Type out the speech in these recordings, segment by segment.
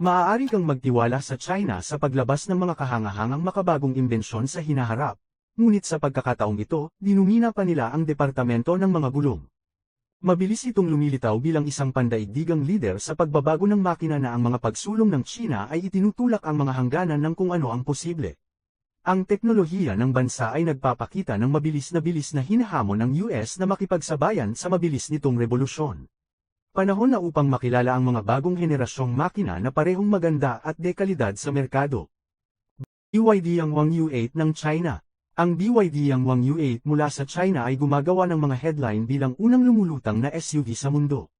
Maaari kang magtiwala sa China sa paglabas ng mga kahangahangang makabagong imbensyon sa hinaharap, ngunit sa pagkakataong ito, dinumina pa nila ang departamento ng mga gulong. Mabilis itong lumilitaw bilang isang pandaigdigang lider sa pagbabago ng makina na ang mga pagsulong ng China ay itinutulak ang mga hangganan ng kung ano ang posible. Ang teknolohiya ng bansa ay nagpapakita ng mabilis na hinahamon ng US na makipagsabayan sa mabilis nitong revolusyon. Panahon na upang makilala ang mga bagong henerasyong makina na parehong maganda at dekalidad sa merkado. BYD Yangwang U8 ng China. Ang BYD Yangwang U8 mula sa China ay gumagawa ng mga headline bilang unang lumulutang na SUV sa mundo.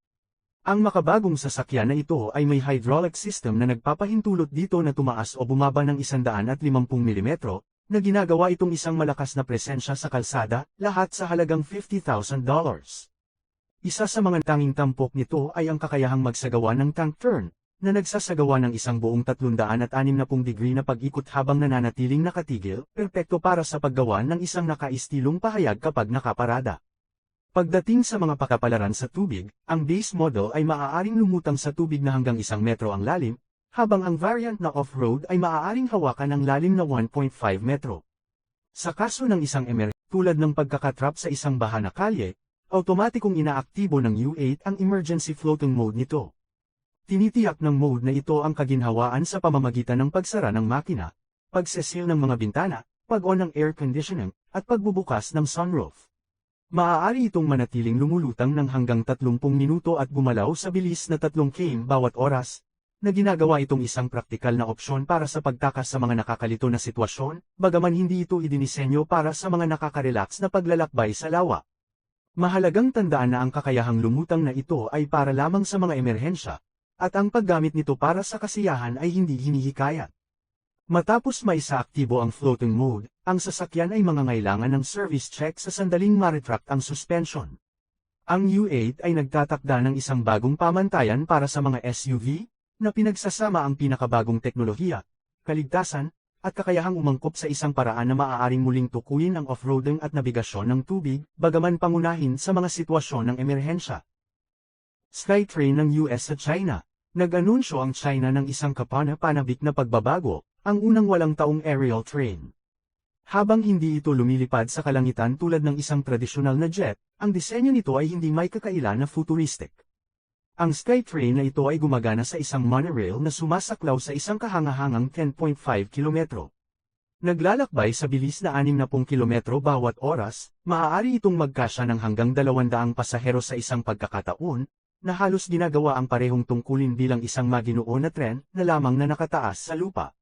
Ang makabagong sasakyan na ito ay may hydraulic system na nagpapahintulot dito na tumaas o bumaba ng 150 mm, na ginagawa itong isang malakas na presensya sa kalsada, lahat sa halagang $50,000. Isa sa mga tanging tampok nito ay ang kakayahang magsagawa ng tank turn, na nagsasagawa ng isang buong 360 degree na pag-ikot habang nananatiling nakatigil, perpekto para sa paggawa ng isang nakaistilong pahayag kapag nakaparada. Pagdating sa mga pakapalaran sa tubig, ang base model ay maaaring lumutang sa tubig na hanggang 1 metro ang lalim, habang ang variant na off-road ay maaaring hawakan ng lalim na 1.5 metro. Sa kaso ng isang tulad ng pagkakatrap sa isang baha na kalye, automatikong inaaktibo ng U8 ang emergency floating mode nito. Tinitiyak ng mode na ito ang kaginhawaan sa pamamagitan ng pagsara ng makina, pagsesil ng mga bintana, pag-on ng air conditioning, at pagbubukas ng sunroof. Maaari itong manatiling lumulutang ng hanggang 30 minuto at gumalaw sa bilis na 3 km bawat oras, na ginagawa itong isang praktikal na opsyon para sa pagtakas sa mga nakakalito na sitwasyon, bagaman hindi ito idinisenyo para sa mga nakaka-relax na paglalakbay sa lawa. Mahalagang tandaan na ang kakayahang lumutang na ito ay para lamang sa mga emerhensya, at ang paggamit nito para sa kasiyahan ay hindi hinihikayat. Matapos maisaaktibo ang floating mode, ang sasakyan ay mangangailangan ng service check sa sandaling ma-retract ang suspension. Ang U8 ay nagtatakda ng isang bagong pamantayan para sa mga SUV, na pinagsasama ang pinakabagong teknolohiya, kaligtasan, at kakayahang umangkop sa isang paraan na maaaring muling tukuyin ang off-roading at nabigasyon ng tubig, bagaman pangunahin sa mga sitwasyon ng emerhensya. Skytrain ng US sa China. Nag-anunsyo ang China ng isang kapana-panabik na pagbabago, ang unang walang taong aerial train. Habang hindi ito lumilipad sa kalangitan tulad ng isang tradisyonal na jet, ang disenyo nito ay hindi may kakailan na futuristic. Ang Skytrain na ito ay gumagana sa isang monorail na sumasaklaw sa isang kahangahangang 10.5 kilometro. Naglalakbay sa bilis na 60 kilometro bawat oras, maaari itong magkasya ng hanggang 200 pasahero sa isang pagkakataon, na halos ginagawa ang parehong tungkulin bilang isang maginoo na tren na lamang na nakataas sa lupa.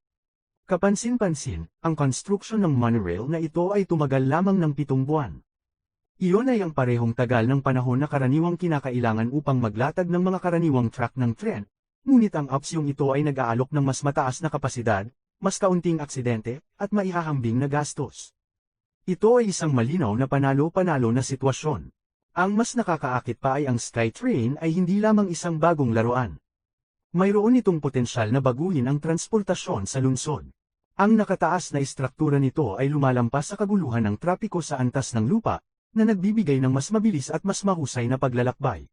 Kapansin-pansin, ang construction ng monorail na ito ay tumagal lamang ng 7 buwan. Iyon ay ang parehong tagal ng panahon na karaniwang kinakailangan upang maglatag ng mga karaniwang track ng tren, ngunit ang opsyong ito ay nag-aalok ng mas mataas na kapasidad, mas kaunting aksidente, at maihahambing na gastos. Ito ay isang malinaw na panalo-panalo na sitwasyon. Ang mas nakakaakit pa ay ang Skytrain ay hindi lamang isang bagong laruan. Mayroon itong potensyal na baguhin ang transportasyon sa lungsod. Ang nakataas na istruktura nito ay lumalampas sa kaguluhan ng trapiko sa antas ng lupa, na nagbibigay ng mas mabilis at mas mahusay na paglalakbay.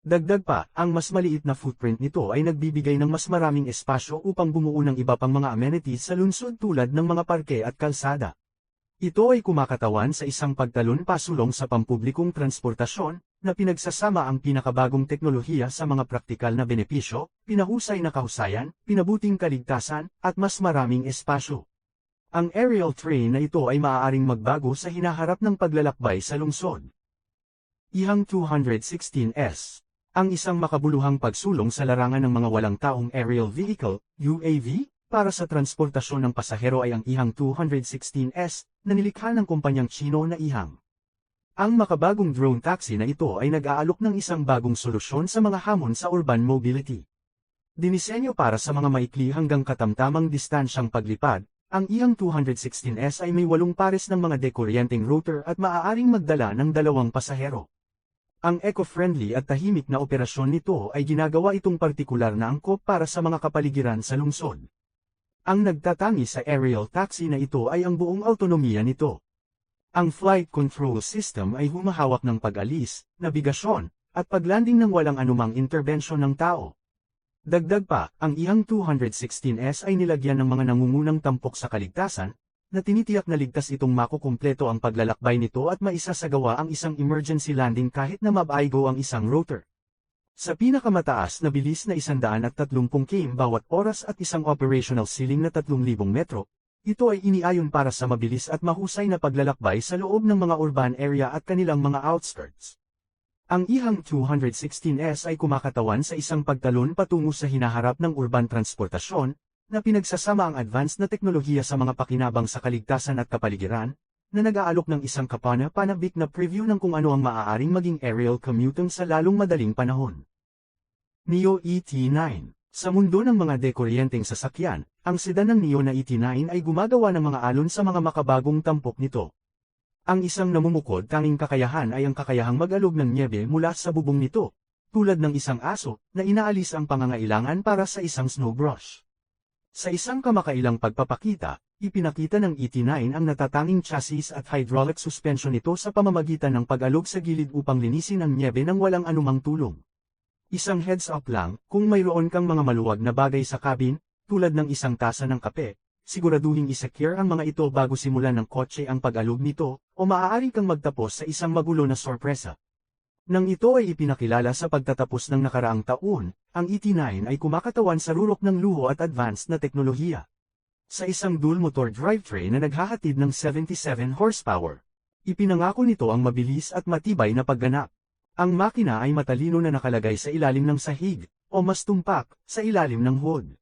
Dagdag pa, ang mas maliit na footprint nito ay nagbibigay ng mas maraming espasyo upang bumuo ng iba pang mga amenities sa lungsod tulad ng mga parke at kalsada. Ito ay kumakatawan sa isang pagtalon-pasulong sa pampublikong transportasyon, na pinagsasama ang pinakabagong teknolohiya sa mga praktikal na benepisyo, pinahusay na kahusayan, pinabuting kaligtasan, at mas maraming espasyo. Ang aerial train na ito ay maaaring magbago sa hinaharap ng paglalakbay sa lungsod. Ihang 216S. Ang isang makabuluhang pagsulong sa larangan ng mga walang taong aerial vehicle, UAV, para sa transportasyon ng pasahero ay ang Ihang 216S, na nilikha ng kumpanyang Chino na Ihang. Ang makabagong drone taxi na ito ay nag-aalok ng isang bagong solusyon sa mga hamon sa urban mobility. Dinisenyo para sa mga maikli hanggang katamtamang distansyang paglipad, ang Ihang 216S ay may 8 pares ng mga dekuryenteng rotor at maaaring magdala ng 2 pasahero. Ang eco-friendly at tahimik na operasyon nito ay ginagawa itong partikular na angkop para sa mga kapaligiran sa lungsod. Ang nagtatangi sa aerial taxi na ito ay ang buong autonomiya nito. Ang flight control system ay humahawak ng pag-alis, nabigasyon, at paglanding ng walang anumang interbensyon ng tao. Dagdag pa, ang ihang 216S ay nilagyan ng mga nangungunang tampok sa kaligtasan, na tinitiyak na ligtas itong makukumpleto ang paglalakbay nito at maisasagawa ang isang emergency landing kahit na mabaigo ang isang rotor. Sa pinakamataas na bilis na 130 km bawat oras at isang operational ceiling na 3,000 metro, ito ay iniayon para sa mabilis at mahusay na paglalakbay sa loob ng mga urban area at kanilang mga outskirts. Ang ihang 216S ay kumakatawan sa isang pagtalon patungo sa hinaharap ng urban transportasyon, na pinagsasama ang advanced na teknolohiya sa mga pakinabang sa kaligtasan at kapaligiran, na nag-aalok ng isang kapana-panabik na preview ng kung ano ang maaaring maging aerial commuting sa lalong madaling panahon. NIO ET9. Sa mundo ng mga dekuryenteng sasakyan, ang sedan ng NIO na ET9 ay gumagawa ng mga alon sa mga makabagong tampok nito. Ang isang namumukod tanging kakayahan ay ang kakayahang mag-alog ng nyebe mula sa bubong nito, tulad ng isang aso, na inaalis ang pangangailangan para sa isang snow brush. Sa isang kamakailang pagpapakita, ipinakita ng ET9 ang natatanging chassis at hydraulic suspension nito sa pamamagitan ng pag-alog sa gilid upang linisin ang nyebe nang walang anumang tulong. Isang heads up lang, kung mayroon kang mga maluwag na bagay sa cabin, tulad ng isang tasa ng kape, siguraduhing isecure ang mga ito bago simulan ng kotse ang pag-alog nito, o maaari kang magtapos sa isang magulo na sorpresa. Nang ito ay ipinakilala sa pagtatapos ng nakaraang taon, ang ET9 ay kumakatawan sa rurok ng luho at advanced na teknolohiya. Sa isang dual-motor drivetrain na naghahatid ng 77 horsepower. Ipinangako nito ang mabilis at matibay na pagganap. Ang makina ay matalino na nakalagay sa ilalim ng sahig, o mas tumpak, sa ilalim ng hood.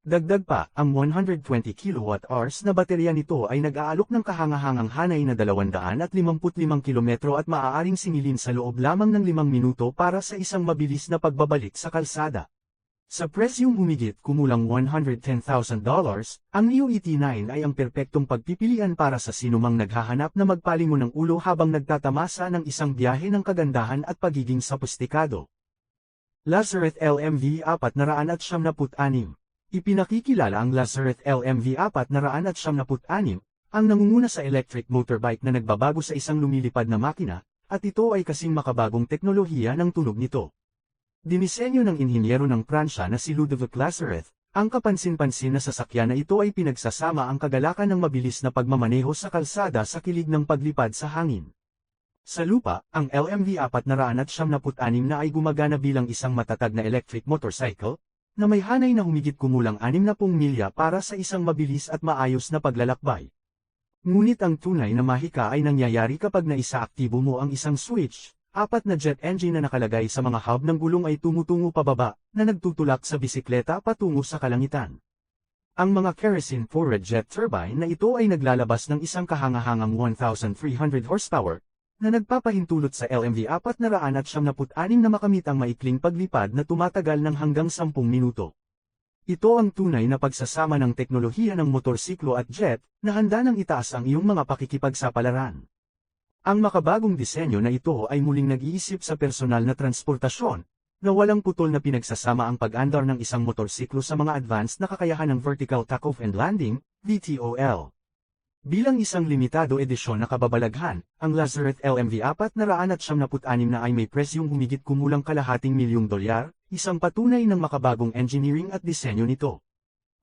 Dagdag pa, ang 120 kWh na baterya nito ay nag-aalok ng kahangahangang hanay na 255 kilometro at maaaring singilin sa loob lamang ng 5 minuto para sa isang mabilis na pagbabalik sa kalsada. Sa presyong humigit kumulang $110,000, ang NIO ET9 ay ang perpektong pagpipilian para sa sinumang naghahanap na magpalingo ng ulo habang nagtatamasa ng isang biyahe ng kagandahan at pagiging sophisticado. Lazareth LMV 476. Ipinakikilala ang Lazareth LMV 476, ang nangunguna sa electric motorbike na nagbabago sa isang lumilipad na makina, at ito ay kasing makabagong teknolohiya ng tunog nito. Dinisenyo ng inhinyero ng Pransya na si Ludovic Lazareth, ang kapansin-pansin na sasakyan na ito ay pinagsasama ang kagalakan ng mabilis na pagmamaneho sa kalsada sa kilig ng paglipad sa hangin. Sa lupa, ang LMV 476 na ay gumagana bilang isang matatag na electric motorcycle, na may hanay na humigit kumulang 60 milya para sa isang mabilis at maayos na paglalakbay. Ngunit ang tunay na mahika ay nangyayari kapag naisaaktibo mo ang isang switch, 4 na jet engine na nakalagay sa mga hub ng gulong ay tumutungo pababa, na nagtutulak sa bisikleta patungo sa kalangitan. Ang mga kerosene-powered jet turbine na ito ay naglalabas ng isang kahangahangang 1,300 horsepower, na nagpapahintulot sa LMV 476 na makamit ang maikling paglipad na tumatagal ng hanggang 10 minuto. Ito ang tunay na pagsasama ng teknolohiya ng motorsiklo at jet, na handa nang itaas ang iyong mga pakikipagsapalaran. Ang makabagong disenyo na ito ay muling nag-iisip sa personal na transportasyon, na walang putol na pinagsasama ang pag-andar ng isang motorsiklo sa mga advanced na kakayahan ng vertical takeoff and landing, VTOL. Bilang isang limitado edisyon na kababalaghan, ang Lazareth LMV 476 na ay may presyong humigit kumulang $250,000, isang patunay ng makabagong engineering at disenyo nito.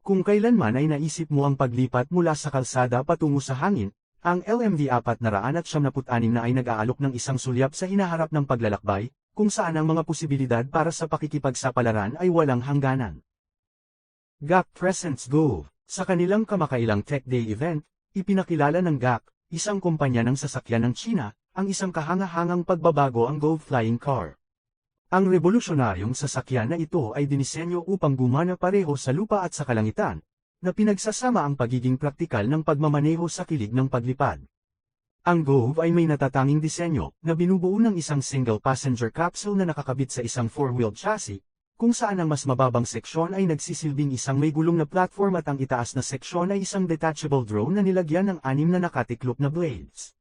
Kung kailanman ay naisip mo ang paglipat mula sa kalsada patungo sa hangin, ang LMV 476 na ay nag-aalok ng isang sulyap sa hinaharap ng paglalakbay, kung saan ang mga posibilidad para sa pakikipagsapalaran ay walang hangganan. GAC Presents Go. Sa kanilang kamakailang Tech Day event, ipinakilala ng GAC, isang kumpanya ng sasakyan ng China, ang isang kahangahangang pagbabago ang Go Flying Car. Ang revolusyonaryong sasakyan na ito ay dinisenyo upang gumana pareho sa lupa at sa kalangitan, na pinagsasama ang pagiging praktikal ng pagmamaneho sa kilig ng paglipad. Ang Gove ay may natatanging disenyo, na binubuo ng isang single-passenger capsule na nakakabit sa isang four-wheel chassis, kung saan ang mas mababang seksyon ay nagsisilbing isang may gulong na platform at ang itaas na seksyon ay isang detachable drone na nilagyan ng 6 na nakatiklop na blades.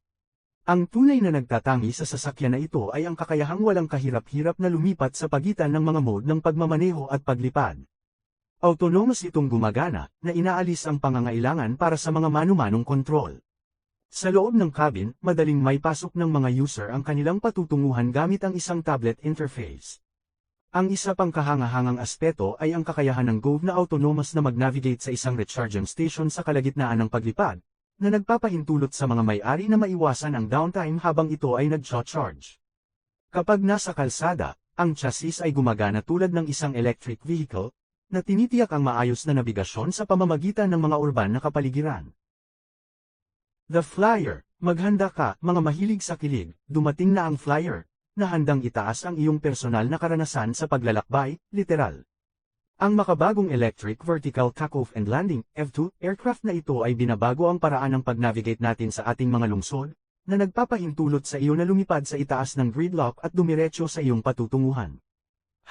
Ang tunay na nagtatangi sa sasakyan na ito ay ang kakayahang walang kahirap-hirap na lumipat sa pagitan ng mga mode ng pagmamaneho at paglipad. Autonomous itong gumagana, na inaalis ang pangangailangan para sa mga manu-manong kontrol. Sa loob ng cabin, madaling maipasok ng mga user ang kanilang patutunguhan gamit ang isang tablet interface. Ang isa pang kahangahangang aspeto ay ang kakayahan ng Gove na autonomous na mag-navigate sa isang recharging station sa kalagitnaan ng paglipad, na nagpapahintulot sa mga may-ari na maiwasan ang downtime habang ito ay nag-charge. Kapag nasa kalsada, ang chassis ay gumagana tulad ng isang electric vehicle, na tinitiyak ang maayos na nabigasyon sa pamamagitan ng mga urban na kapaligiran. The Flyer. Maghanda ka, mga mahilig sa kilig, dumating na ang Flyer, na handang itaas ang iyong personal na karanasan sa paglalakbay, literal. Ang makabagong Electric Vertical Takeoff and Landing, F2, aircraft na ito ay binabago ang paraan ng pag-navigate natin sa ating mga lungsod, na nagpapahintulot sa iyo na lumipad sa itaas ng gridlock at dumiretso sa iyong patutunguhan.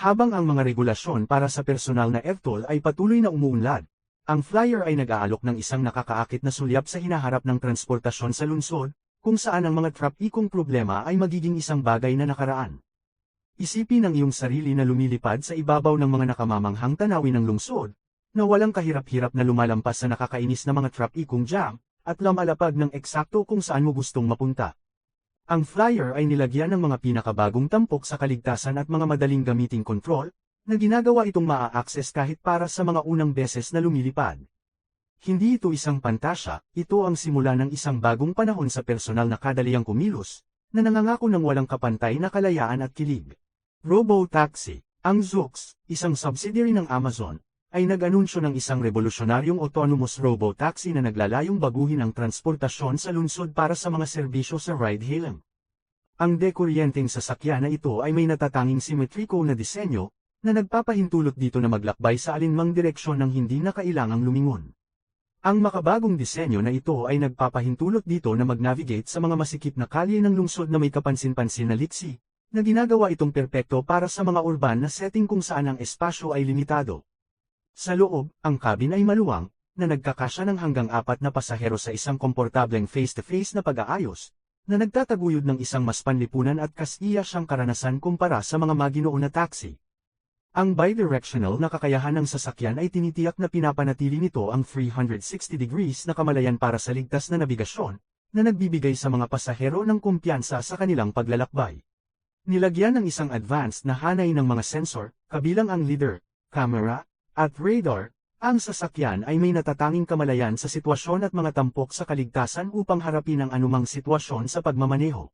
Habang ang mga regulasyon para sa personal na FTOL ay patuloy na umuunlad, ang Flyer ay nag-aalok ng isang nakakaakit na sulyap sa hinaharap ng transportasyon sa lungsod, kung saan ang mga trapikong problema ay magiging isang bagay na nakaraan. Isipin ang iyong sarili na lumilipad sa ibabaw ng mga nakamamanghang tanawin ng lungsod, na walang kahirap-hirap na lumalampas sa nakakainis na mga trapikong jam, at lumalapag ng eksakto kung saan mo gustong mapunta. Ang Flyer ay nilagyan ng mga pinakabagong tampok sa kaligtasan at mga madaling gamiting kontrol, na ginagawa itong maa-access kahit para sa mga unang beses na lumilipad. Hindi ito isang pantasya, ito ang simula ng isang bagong panahon sa personal na kadaliang kumilos, na nangangako ng walang kapantay na kalayaan at kilig. Robo-taxi. Ang Zoox, isang subsidiary ng Amazon, ay nag-anunsyo ng isang revolusyonaryong autonomous robo-taxi na naglalayong baguhin ang transportasyon sa lungsod para sa mga serbisyo sa ride-hailing. Ang dekuryenteng sasakyan na ito ay may natatanging simetriko na disenyo, na nagpapahintulot dito na maglakbay sa alinmang direksyon ng hindi na kailangang lumingon. Ang makabagong disenyo na ito ay nagpapahintulot dito na mag-navigate sa mga masikip na kalye ng lungsod na may kapansin-pansin na liksi, na ginagawa itong perpekto para sa mga urban na setting kung saan ang espasyo ay limitado. Sa loob, ang cabin ay maluwang, na nagkakasya ng hanggang 4 na pasahero sa isang komportableng face-to-face na pag-aayos, na nagtataguyod ng isang mas panlipunan at kasiya siyang karanasan kumpara sa mga maginoon na taxi. Ang bidirectional na kakayahan ng sasakyan ay tinitiyak na pinapanatili nito ang 360 degrees na kamalayan para sa ligtas na nabigasyon, na nagbibigay sa mga pasahero ng kumpiyansa sa kanilang paglalakbay. Nilagyan ng isang advanced na hanay ng mga sensor, kabilang ang lidar, camera, at radar, ang sasakyan ay may natatanging kamalayan sa sitwasyon at mga tampok sa kaligtasan upang harapin ang anumang sitwasyon sa pagmamaneho.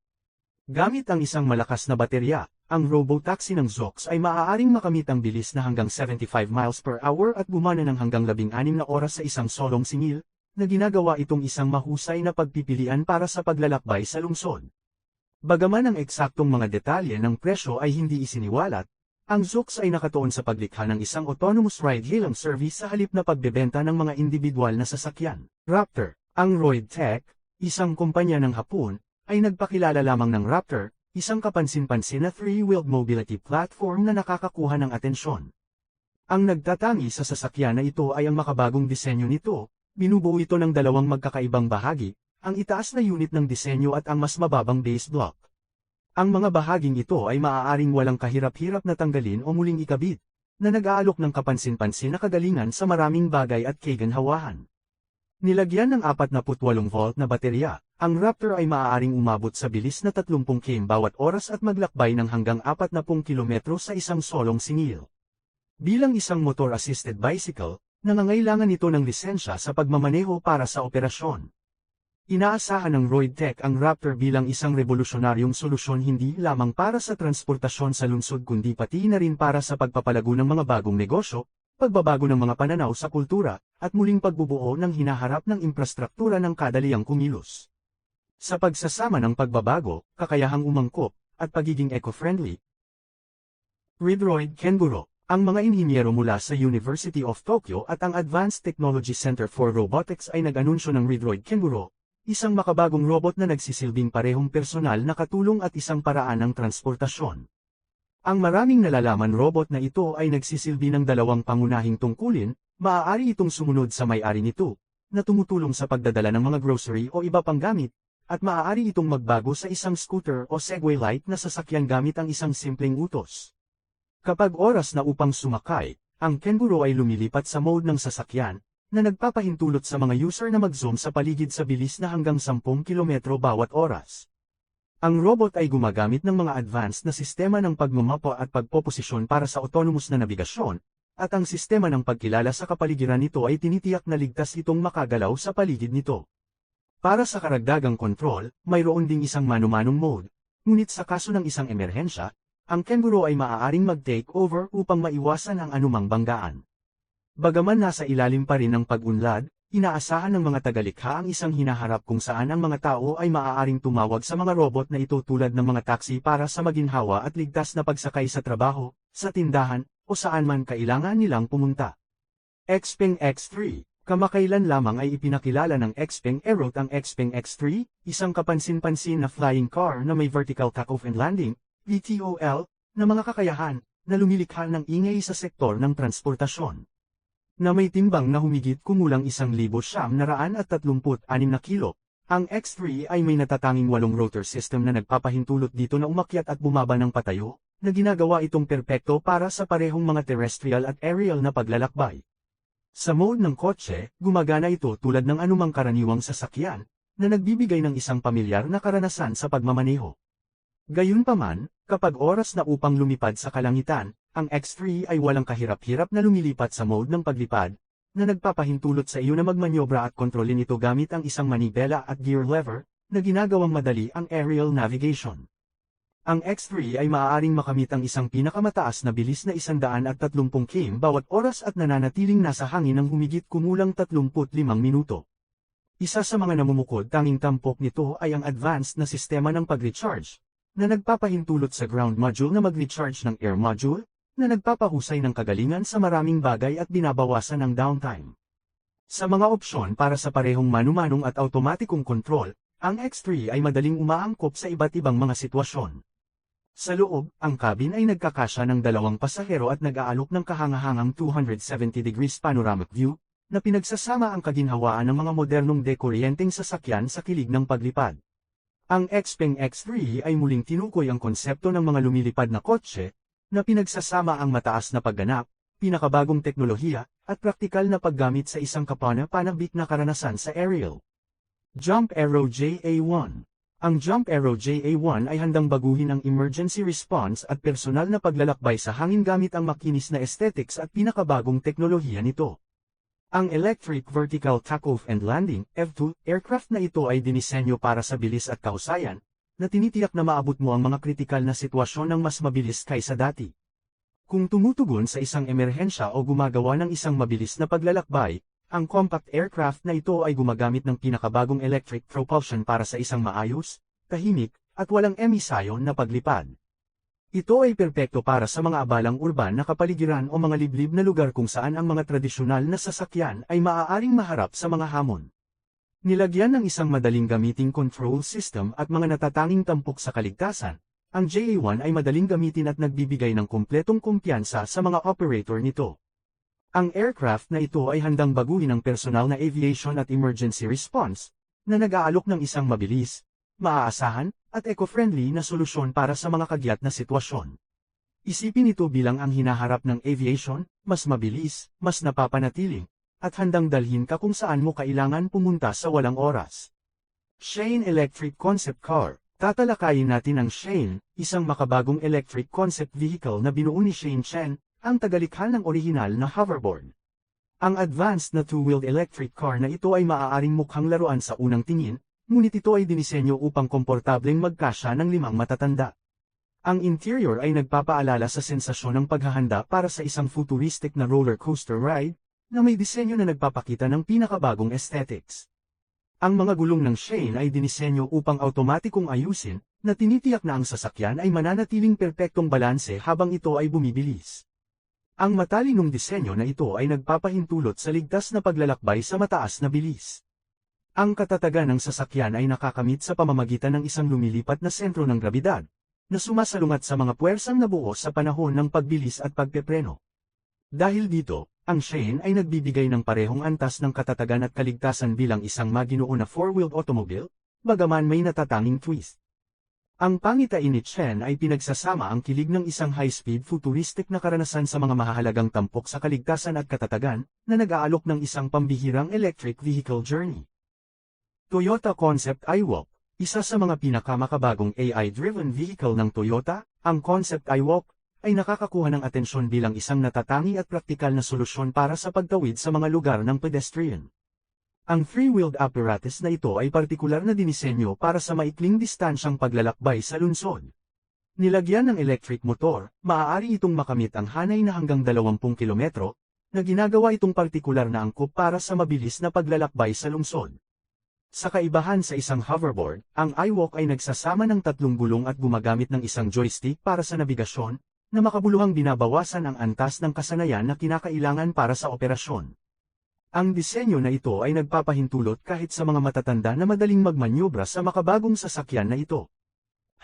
Gamit ang isang malakas na baterya, ang robotaxi ng Zoox ay maaaring makamit ang bilis na hanggang 75 miles per hour at gumana ng hanggang 16 na oras sa isang solong singil, na ginagawa itong isang mahusay na pagpipilian para sa paglalakbay sa lungsod. Bagaman ang eksaktong mga detalye ng presyo ay hindi isiniwalat, ang Zoox ay nakatuon sa paglikha ng isang autonomous ride-hailing service sa halip na pagbebenta ng mga individual na sasakyan. Raptor. Ang Roidtech, isang kumpanya ng Hapon, ay nagpakilala lamang ng Raptor, isang kapansin-pansin na three-wheeled mobility platform na nakakakuha ng atensyon. Ang nagtatangi sa sasakyan na ito ay ang makabagong disenyo nito, binubuo ito ng dalawang magkakaibang bahagi, ang itaas na unit ng disenyo at ang mas mababang base block. Ang mga bahaging ito ay maaaring walang kahirap-hirap na tanggalin o muling ikabit, na nag-aalok ng kapansin-pansin na kagalingan sa maraming bagay at kaganhawahan. Nilagyan ng 48-volt na baterya, ang Raptor ay maaaring umabot sa bilis na 30 km bawat oras at maglakbay ng hanggang 40 kilometro sa isang solong singil. Bilang isang motor-assisted bicycle, nangangailangan ito ng lisensya sa pagmamaneho para sa operasyon. Inaasahan ng Roidtech ang Raptor bilang isang revolusyonaryong solusyon hindi lamang para sa transportasyon sa lungsod kundi pati na rin para sa pagpapalago ng mga bagong negosyo, pagbabago ng mga pananaw sa kultura, at muling pagbubuo ng hinaharap ng infrastruktura ng kadaliang kumilos. Sa pagsasama ng pagbabago, kakayahang umangkop, at pagiging eco-friendly, Redroid Kenburo, ang mga inhinyero mula sa University of Tokyo at ang Advanced Technology Center for Robotics ay nag-anunsyo ng Redroid Kenburo, isang makabagong robot na nagsisilbing parehong personal na katulong at isang paraan ng transportasyon. Ang maraming nalalaman robot na ito ay nagsisilbi ng dalawang pangunahing tungkulin, maaari itong sumunod sa may-ari nito, na tumutulong sa pagdadala ng mga grocery o iba pang gamit, at maaari itong magbago sa isang scooter o Segway-like na sasakyan gamit ang isang simpleng utos. Kapag oras na upang sumakay, ang Kenburo ay lumilipat sa mode ng sasakyan, na nagpapahintulot sa mga user na mag-zoom sa paligid sa bilis na hanggang 10 km bawat oras. Ang robot ay gumagamit ng mga advanced na sistema ng pagmamapo at pagpoposisyon para sa autonomous na nabigasyon, at ang sistema ng pagkilala sa kapaligiran nito ay tinitiyak na ligtas itong makagalaw sa paligid nito. Para sa karagdagang kontrol, mayroon ding isang mano-manong mode, ngunit sa kaso ng isang emerhensya, ang Kanguru ay maaaring mag-take over upang maiwasan ang anumang banggaan. Bagaman nasa ilalim pa rin ng pag-unlad, inaasahan ng mga tagalikha ang isang hinaharap kung saan ang mga tao ay maaaring tumawag sa mga robot na ito tulad ng mga taxi para sa maginhawa at ligtas na pagsakay sa trabaho, sa tindahan, o saan man kailangan nilang pumunta. Xpeng X3. Kamakailan lamang ay ipinakilala ng Xpeng Aerot ang Xpeng X3, isang kapansin-pansin na flying car na may vertical takeoff and landing, VTOL, na mga kakayahan, na lumilikha ng ingay sa sektor ng transportasyon. Na may timbang na humigit kumulang 1,936 na kilo, ang X3 ay may natatanging 8 rotor system na nagpapahintulot dito na umakyat at bumaba ng patayo, na ginagawa itong perpekto para sa parehong mga terrestrial at aerial na paglalakbay. Sa mode ng kotse, gumagana ito tulad ng anumang karaniwang sasakyan, na nagbibigay ng isang pamilyar na karanasan sa pagmamaneho. Gayunpaman, kapag oras na upang lumipad sa kalangitan, ang X3 ay walang kahirap-hirap na lumilipat sa mode ng paglipad, na nagpapahintulot sa iyo na magmanyobra at kontrolin ito gamit ang isang manibela at gear lever, na ginagawang madali ang aerial navigation. Ang X3 ay maaaring makamit ang isang pinakamataas na bilis na 130 km bawat oras at nananatiling nasa hangin ng humigit kumulang 35 minuto. Isa sa mga namumukod tanging tampok nito ay ang advanced na sistema ng pag-recharge, na nagpapahintulot sa ground module na mag-recharge ng air module, na nagpapahusay ng kagalingan sa maraming bagay at binabawasan ang downtime. Sa mga opsyon para sa parehong manu-manong at automatikong kontrol, ang X3 ay madaling umaangkop sa iba't ibang mga sitwasyon. Sa loob, ang cabin ay nagkakasya ng 2 pasahero at nag-aalok ng kahangahangang 270 degrees panoramic view, na pinagsasama ang kaginhawaan ng mga modernong dekuryenteng sasakyan sa kilig ng paglipad. Ang Xpeng X3 ay muling tinukoy ang konsepto ng mga lumilipad na kotse, na pinagsasama ang mataas na pagganap, pinakabagong teknolohiya, at praktikal na paggamit sa isang kapana-panabik na karanasan sa aerial. Jump Aero JA1. Ang Jump Aero JA1 ay handang baguhin ang emergency response at personal na paglalakbay sa hangin gamit ang makinis na aesthetics at pinakabagong teknolohiya nito. Ang Electric Vertical Takeoff and Landing (EVTOL) aircraft na ito ay dinisenyo para sa bilis at kahusayan, na tinitiyak na maabot mo ang mga kritikal na sitwasyon ng mas mabilis kaysa dati. Kung tumutugon sa isang emerhensya o gumagawa ng isang mabilis na paglalakbay, ang compact aircraft na ito ay gumagamit ng pinakabagong electric propulsion para sa isang maayos, tahimik, at walang emisayon na paglipad. Ito ay perpekto para sa mga abalang urban na kapaligiran o mga liblib na lugar kung saan ang mga tradisyonal na sasakyan ay maaaring maharap sa mga hamon. Nilagyan ng isang madaling gamiting control system at mga natatanging tampok sa kaligtasan, ang JA1 ay madaling gamitin at nagbibigay ng kumpletong kumpiyansa sa mga operator nito. Ang aircraft na ito ay handang baguhin ang personal na aviation at emergency response, na nag-aalok ng isang mabilis, maaasahan, at eco-friendly na solusyon para sa mga kagyat na sitwasyon. Isipin ito bilang ang hinaharap ng aviation, mas mabilis, mas napapanatiling, at handang dalhin ka kung saan mo kailangan pumunta sa walang oras. Shane Electric Concept Car. Tatalakayin natin ang Shane, isang makabagong electric concept vehicle na binuo ni Shane Chen, ang tagalikha ng orihinal na hoverboard. Ang advanced na two-wheeled electric car na ito ay maaaring mukhang laruan sa unang tingin, ngunit ito ay dinisenyo upang komportableng magkasya ng 5 matatanda. Ang interior ay nagpapaalala sa sensasyon ng paghahanda para sa isang futuristic na roller coaster ride, na may disenyo na nagpapakita ng pinakabagong aesthetics. Ang mga gulong ng Shane ay dinisenyo upang automatikong ayusin, na tinitiyak na ang sasakyan ay mananatiling perpektong balanse habang ito ay bumibilis. Ang matalinong disenyo na ito ay nagpapahintulot sa ligtas na paglalakbay sa mataas na bilis. Ang katatagan ng sasakyan ay nakakamit sa pamamagitan ng isang lumilipat na sentro ng grabidad, na sumasalungat sa mga puwersang nabuo sa panahon ng pagbilis at pagpepreno. Dahil dito, ang Shane ay nagbibigay ng parehong antas ng katatagan at kaligtasan bilang isang maginuo na four-wheeled automobile, bagaman may natatanging twist. Ang pangitain ni Chen ay pinagsasama ang kilig ng isang high-speed futuristic na karanasan sa mga mahahalagang tampok sa kaligtasan at katatagan, na nag-aalok ng isang pambihirang electric vehicle journey. Toyota Concept iWalk. Isa sa mga pinakamakabagong AI-driven vehicle ng Toyota, ang Concept iWalk, ay nakakakuha ng atensyon bilang isang natatangi at praktikal na solusyon para sa pagtawid sa mga lugar ng pedestrian. Ang three-wheeled apparatus na ito ay partikular na dinisenyo para sa maikling distansyang paglalakbay sa lungsod. Nilagyan ng electric motor, maaari itong makamit ang hanay na hanggang 20 kilometro, na ginagawa itong partikular na angkop para sa mabilis na paglalakbay sa lungsod. Sa kaibahan sa isang hoverboard, ang iWalk ay nagsasama ng 3 gulong at gumagamit ng isang joystick para sa nabigasyon, na makabuluhang binabawasan ang antas ng kasanayan na kinakailangan para sa operasyon. Ang disenyo na ito ay nagpapahintulot kahit sa mga matatanda na madaling magmanyobra sa makabagong sasakyan na ito.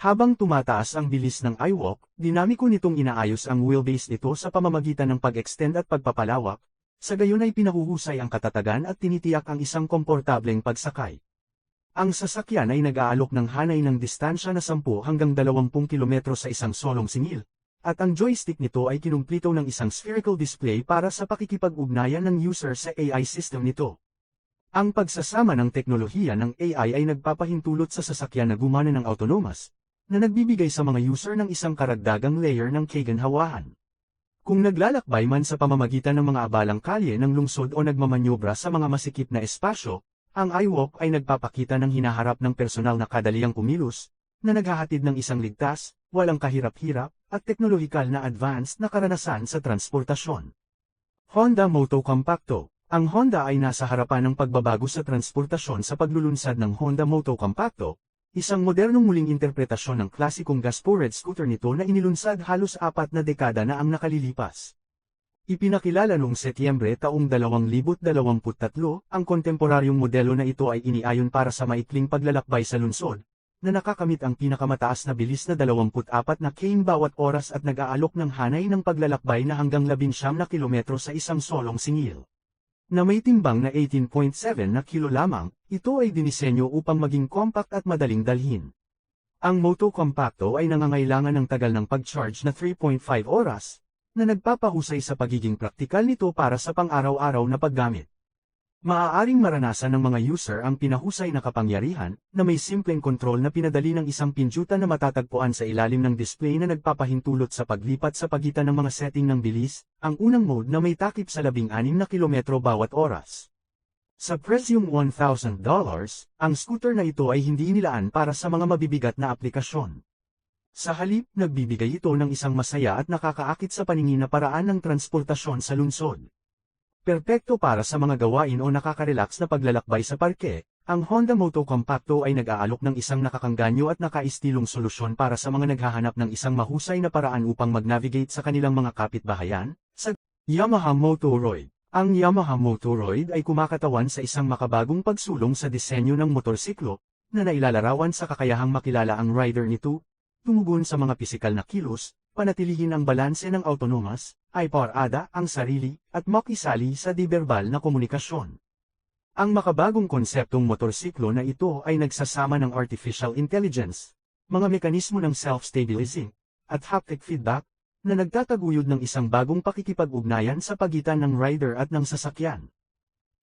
Habang tumataas ang bilis ng iWalk, dinamiko nitong inaayos ang wheelbase nito sa pamamagitan ng pag-extend at pagpapalawak, sa gayon ay pinahuhusay ang katatagan at tinitiyak ang isang komportableng pagsakay. Ang sasakyan ay nag-aalok ng hanay ng distansya na 10 hanggang 20 kilometro sa isang solong singil, at ang joystick nito ay kinumplito ng isang spherical display para sa pakikipag-ugnayan ng user sa AI system nito. Ang pagsasama ng teknolohiya ng AI ay nagpapahintulot sa sasakyan na gumana ng autonomous, na nagbibigay sa mga user ng isang karagdagang layer ng kaganhawahan. Kung naglalakbay man sa pamamagitan ng mga abalang kalye ng lungsod o nagmamanyobra sa mga masikip na espasyo, ang iWalk ay nagpapakita ng hinaharap ng personal na kadaliang kumilos, na naghahatid ng isang ligtas, walang kahirap-hirap, at teknolohikal na advanced na karanasan sa transportasyon. Honda Moto Compacto. Ang Honda ay nasa harapan ng pagbabago sa transportasyon sa paglulunsad ng Honda Moto Compacto, isang modernong muling interpretasyon ng klasikong gas-powered scooter nito na inilunsad halos 4 na dekada na ang nakalilipas. Ipinakilala noong Setyembre taong 2023, ang kontemporaryong modelo na ito ay iniayon para sa maikling paglalakbay sa lungsod, na nakakamit ang pinakamataas na bilis na 24 na km bawat oras at nag-aalok ng hanay ng paglalakbay na hanggang 19 na kilometro sa isang solong singil. Na may timbang na 18.7 na kilo lamang, ito ay dinisenyo upang maging compact at madaling dalhin. Ang Moto Compacto ay nangangailangan ng tagal ng pag-charge na 3.5 oras, na nagpapahusay sa pagiging praktikal nito para sa pang-araw-araw na paggamit. Maaaring maranasan ng mga user ang pinahusay na kapangyarihan, na may simpleng kontrol na pinadali ng isang pindutan na matatagpuan sa ilalim ng display na nagpapahintulot sa paglipat sa pagitan ng mga setting ng bilis, ang unang mode na may takip sa 16 na kilometro bawat oras. Sa presyong $1,000, ang scooter na ito ay hindi inilaan para sa mga mabibigat na aplikasyon. Sa halip, nagbibigay ito ng isang masaya at nakakaakit sa paningin na paraan ng transportasyon sa lungsod. Perpekto para sa mga gawain o nakaka-relax na paglalakbay sa parke, ang Honda Moto Compacto ay nag-aalok ng isang nakakangganyo at nakaistilong solusyon para sa mga naghahanap ng isang mahusay na paraan upang mag-navigate sa kanilang mga kapitbahayan, sa Yamaha Motoroid. Ang Yamaha Motoroid ay kumakatawan sa isang makabagong pagsulong sa disenyo ng motorsiklo, na nailalarawan sa kakayahang makilala ang rider nito, tumugon sa mga pisikal na kilos, panatilihin ang balanse ng autonomous, ay parada ang sarili, at makisali sa di-verbal na komunikasyon. Ang makabagong konseptong motorsiklo na ito ay nagsasama ng artificial intelligence, mga mekanismo ng self-stabilizing, at haptic feedback, na nagtataguyod ng isang bagong pakikipag-ugnayan sa pagitan ng rider at ng sasakyan.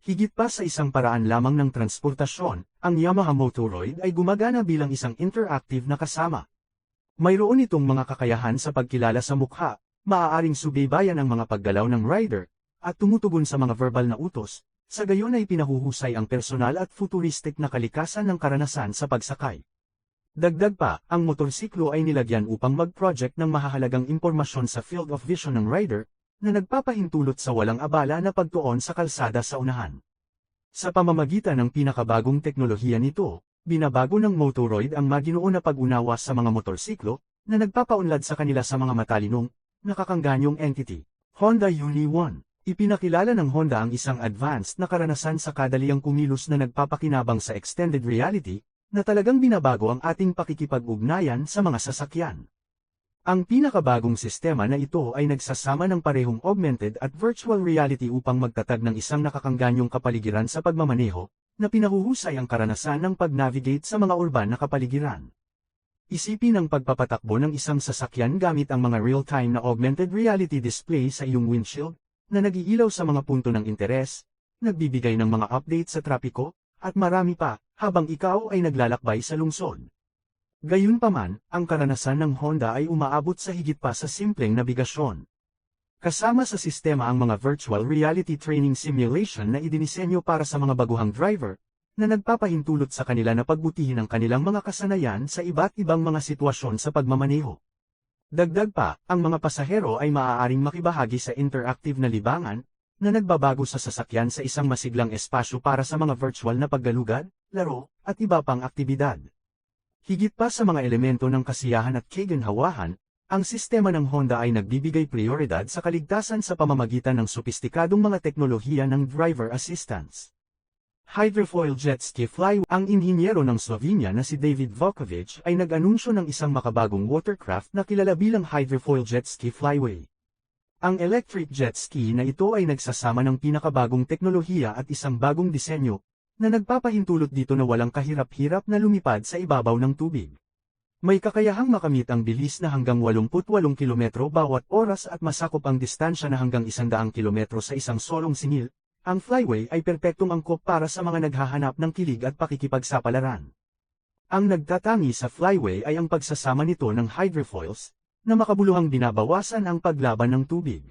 Higit pa sa isang paraan lamang ng transportasyon, ang Yamaha Motoroid ay gumagana bilang isang interactive na kasama. Mayroon itong mga kakayahan sa pagkilala sa mukha, maaaring subaybayan ang mga paggalaw ng rider, at tumutugon sa mga verbal na utos, sa gayon ay pinahuhusay ang personal at futuristic na kalikasan ng karanasan sa pagsakay. Dagdag pa, ang motorsiklo ay nilagyan upang mag-project ng mahahalagang impormasyon sa field of vision ng rider, na nagpapahintulot sa walang abala na pagtuon sa kalsada sa unahan. Sa pamamagitan ng pinakabagong teknolohiya nito, binabago ng Motoroid ang maginoo na pag-unawa sa mga motorsiklo, na nagpapaunlad sa kanila sa mga matalinong, nakakanganyong entity. Honda Uni-1. Ipinakilala ng Honda ang isang advanced na karanasan sa kadaliang kumilos na nagpapakinabang sa extended reality, na talagang binabago ang ating pakikipag-ugnayan sa mga sasakyan. Ang pinakabagong sistema na ito ay nagsasama ng parehong augmented at virtual reality upang magtatag ng isang nakakanganyong kapaligiran sa pagmamaneho, na pinahuhusay ang karanasan ng pag-navigate sa mga urban na kapaligiran. Isipin ang pagpapatakbo ng isang sasakyan gamit ang mga real-time na augmented reality display sa iyong windshield, na nag-iilaw sa mga punto ng interes, nagbibigay ng mga update sa trapiko, at marami pa, habang ikaw ay naglalakbay sa lungsod. Gayunpaman, ang karanasan ng Honda ay umaabot sa higit pa sa simpleng nabigasyon. Kasama sa sistema ang mga virtual reality training simulation na idinisenyo para sa mga baguhang driver, na nagpapahintulot sa kanila na pagbutihin ang kanilang mga kasanayan sa iba't ibang mga sitwasyon sa pagmamaneho. Dagdag pa, ang mga pasahero ay maaaring makibahagi sa interactive na libangan, na nagbabago sa sasakyan sa isang masiglang espasyo para sa mga virtual na paggalugad, laro, at iba pang aktibidad. Higit pa sa mga elemento ng kasiyahan at kaginhawahan, ang sistema ng Honda ay nagbibigay prioridad sa kaligtasan sa pamamagitan ng sopistikadong mga teknolohiya ng driver assistance. Hydrofoil jet ski flyway. Ang inhinyero ng Slovenia na si David Vukovic ay nag-anunsyo ng isang makabagong watercraft na kilala bilang hydrofoil jet ski flyway. Ang electric jet ski na ito ay nagsasama ng pinakabagong teknolohiya at isang bagong disenyo, na nagpapahintulot dito na walang kahirap-hirap na lumipad sa ibabaw ng tubig. May kakayahang makamit ang bilis na hanggang 88 kilometro bawat oras at masakop ang distansya na hanggang 100 kilometro sa isang solong singil. Ang flyway ay perpektong angkop para sa mga naghahanap ng kilig at pakikipagsapalaran. Ang nagtatangi sa flyway ay ang pagsasama nito ng hydrofoils, na makabuluhang binabawasan ang paglaban ng tubig.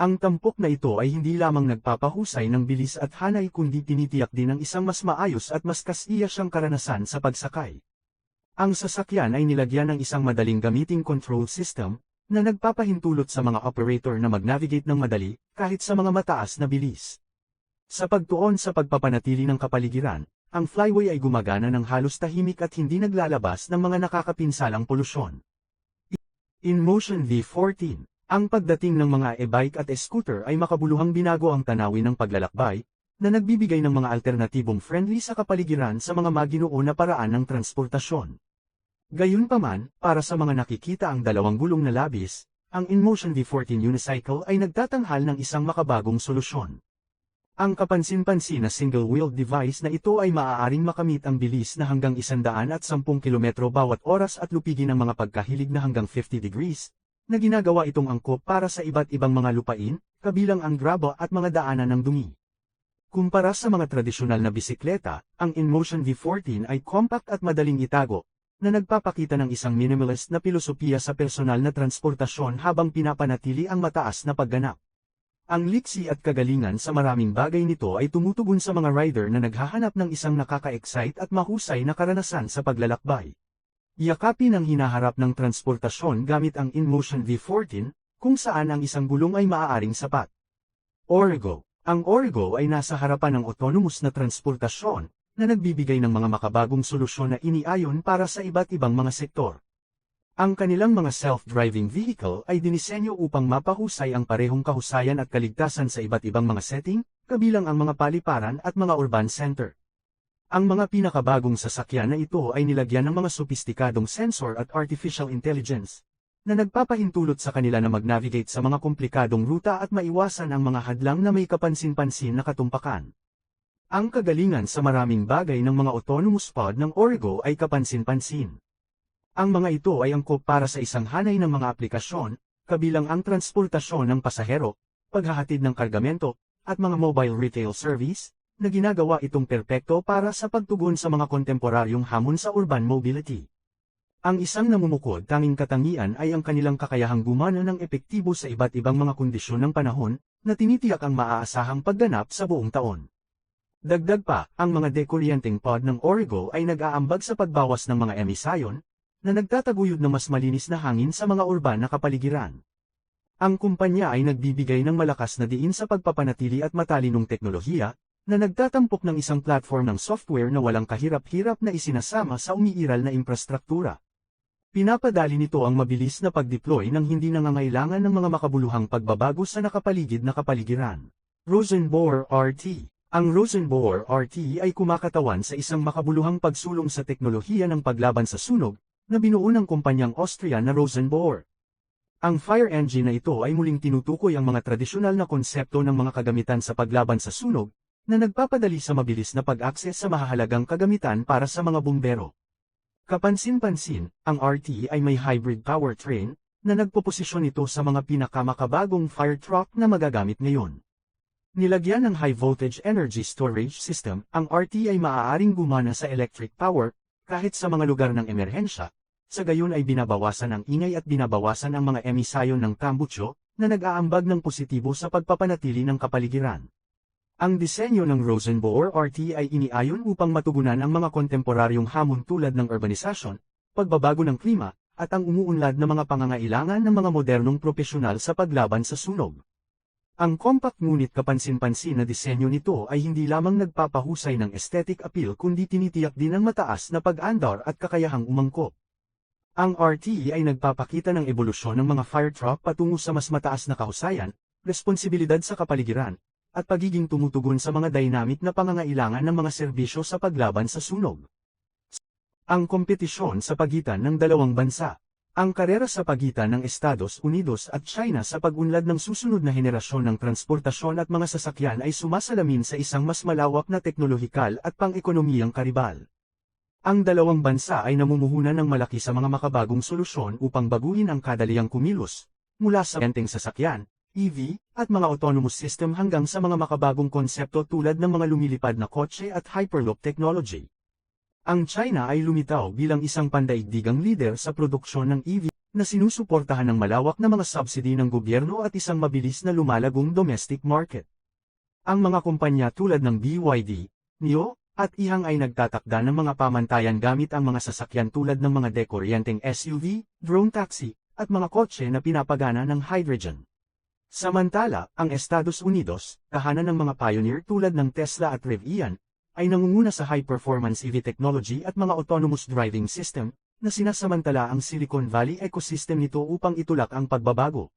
Ang tampok na ito ay hindi lamang nagpapahusay ng bilis at hanay kundi tinitiyak din ng isang mas maayos at mas kasiyasyang karanasan sa pagsakay. Ang sasakyan ay nilagyan ng isang madaling gamiting control system, na nagpapahintulot sa mga operator na mag-navigate ng madali, kahit sa mga mataas na bilis. Sa pagtuon sa pagpapanatili ng kapaligiran, ang flyway ay gumagana ng halos tahimik at hindi naglalabas ng mga nakakapinsalang polusyon. InMotion V14. Ang pagdating ng mga e-bike at e-scooter ay makabuluhang binago ang tanawin ng paglalakbay, na nagbibigay ng mga alternatibong friendly sa kapaligiran sa mga maginoo na paraan ng transportasyon. Gayunpaman, para sa mga nakikita ang dalawang gulong na labis, ang InMotion V14 Unicycle ay nagtatanghal ng isang makabagong solusyon. Ang kapansin-pansin na single-wheeled device na ito ay maaaring makamit ang bilis na hanggang 110 km bawat oras at lupigin ang mga pagkahilig na hanggang 50 degrees, na ginagawa itong angkop para sa iba't ibang mga lupain, kabilang ang graba at mga daanan ng dumi. Kumpara sa mga tradisyonal na bisikleta, ang InMotion V14 ay compact at madaling itago, na nagpapakita ng isang minimalist na pilosopiya sa personal na transportasyon habang pinapanatili ang mataas na pagganap. Ang liksi at kagalingan sa maraming bagay nito ay tumutugon sa mga rider na naghahanap ng isang nakaka-excite at mahusay na karanasan sa paglalakbay. Yakapin ang hinaharap ng transportasyon gamit ang InMotion V14, kung saan ang isang gulong ay maaaring sapat. Origo. Ang Origo ay nasa harapan ng autonomous na transportasyon, na nagbibigay ng mga makabagong solusyon na iniayon para sa iba't ibang mga sektor. Ang kanilang mga self-driving vehicle ay dinisenyo upang mapahusay ang parehong kahusayan at kaligtasan sa iba't ibang mga setting, kabilang ang mga paliparan at mga urban center. Ang mga pinakabagong sasakyan na ito ay nilagyan ng mga sopistikadong sensor at artificial intelligence, na nagpapahintulot sa kanila na mag-navigate sa mga komplikadong ruta at maiwasan ang mga hadlang na may kapansin-pansin na katumpakan. Ang kagalingan sa maraming bagay ng mga autonomous pod ng Origo ay kapansin-pansin. Ang mga ito ay angkop para sa isang hanay ng mga aplikasyon, kabilang ang transportasyon ng pasahero, paghahatid ng kargamento, at mga mobile retail service, na ginagawa itong perpekto para sa pagtugon sa mga kontemporaryong hamon sa urban mobility. Ang isang namumukod tanging katangian ay ang kanilang kakayahang gumana ng epektibo sa iba't ibang mga kondisyon ng panahon, na tinitiyak ang maaasahang pagganap sa buong taon. Dagdag pa, ang mga dekuryenteng pod ng Origo ay nag-aambag sa pagbawas ng mga emisyon, na nagtataguyod ng mas malinis na hangin sa mga urban na kapaligiran. Ang kumpanya ay nagbibigay ng malakas na diin sa pagpapanatili at matalinong teknolohiya, na nagtatampok ng isang platform ng software na walang kahirap-hirap na isinasama sa umiiral na infrastruktura. Pinapadali nito ang mabilis na pag-deploy ng hindi nangangailangan ng mga makabuluhang pagbabago sa nakapaligid na kapaligiran. Rosenbauer RT. Ang Rosenbauer RT ay kumakatawan sa isang makabuluhang pagsulong sa teknolohiya ng paglaban sa sunog, na binuo ng kumpanyang Austrian na Rosenbauer. Ang fire engine na ito ay muling tinutukoy ang mga tradisyonal na konsepto ng mga kagamitan sa paglaban sa sunog, na nagpapadali sa mabilis na pag-akses sa mahahalagang kagamitan para sa mga bumbero. Kapansin-pansin, ang RT ay may hybrid powertrain, na nagpoposisyon ito sa mga pinakamakabagong fire truck na magagamit ngayon. Nilagyan ng High Voltage Energy Storage System, ang RT ay maaaring gumana sa electric power, kahit sa mga lugar ng emerhensya, sa gayon ay binabawasan ang ingay at binabawasan ang mga emisyon ng tambutso, na nag-aambag ng positibo sa pagpapanatili ng kapaligiran. Ang disenyo ng Rosenbauer RT ay iniayon upang matugunan ang mga kontemporaryong hamon tulad ng urbanisasyon, pagbabago ng klima, at ang umuunlad na mga pangangailangan ng mga modernong profesional sa paglaban sa sunog. Ang compact ngunit kapansin-pansin na disenyo nito ay hindi lamang nagpapahusay ng aesthetic appeal kundi tinitiyak din ang mataas na pag-andar at kakayahang umangkop. Ang RT ay nagpapakita ng ebolusyon ng mga fire truck patungo sa mas mataas na kahusayan, responsibilidad sa kapaligiran, at pagiging tumutugon sa mga dynamic na pangangailangan ng mga serbisyo sa paglaban sa sunog. Ang kompetisyon sa pagitan ng dalawang bansa. Ang karera sa pagitan ng Estados Unidos at China sa pag-unlad ng susunod na henerasyon ng transportasyon at mga sasakyan ay sumasalamin sa isang mas malawak na teknolohikal at pang-ekonomiyang karibal. Ang dalawang bansa ay namumuhunan ng malaki sa mga makabagong solusyon upang baguhin ang kadaliang kumilos, mula sa benteng sasakyan, EV, at mga autonomous system hanggang sa mga makabagong konsepto tulad ng mga lumilipad na kotse at hyperloop technology. Ang China ay lumitaw bilang isang pandaigdigang leader sa produksyon ng EV, na sinusuportahan ng malawak na mga subsidy ng gobyerno at isang mabilis na lumalagong domestic market. Ang mga kumpanya tulad ng BYD, NIO, at Ihang ay nagtatakda ng mga pamantayan gamit ang mga sasakyan tulad ng mga dekuryenteng SUV, drone taxi, at mga kotse na pinapagana ng hydrogen. Samantala, ang Estados Unidos, tahanan ng mga pioneer tulad ng Tesla at Rivian, ay nangunguna sa high-performance EV technology at mga autonomous driving system, na sinasamantala ang Silicon Valley ecosystem nito upang itulak ang pagbabago.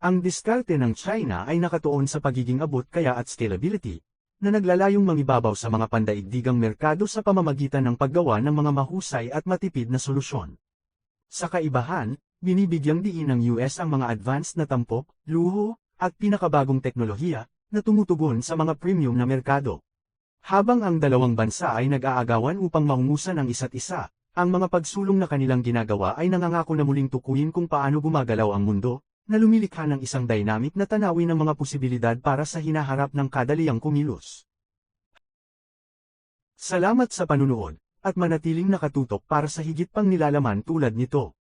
Ang diskarte ng China ay nakatuon sa pagiging abot kaya at scalability, na naglalayong mangibabaw sa mga pandaigdigang merkado sa pamamagitan ng paggawa ng mga mahusay at matipid na solusyon. Sa kaibahan, binibigyang diin ng US ang mga advanced na tampok, luho, at pinakabagong teknolohiya, na tumutugon sa mga premium na merkado. Habang ang dalawang bansa ay nag-aagawan upang maungusan ang isa't isa, ang mga pagsulong na kanilang ginagawa ay nangangako na muling tukuyin kung paano gumagalaw ang mundo, na lumilikha ng isang dynamic na tanawin ng mga posibilidad para sa hinaharap ng kadaliang kumilos. Salamat sa panunood, at manatiling nakatutok para sa higit pang nilalaman tulad nito.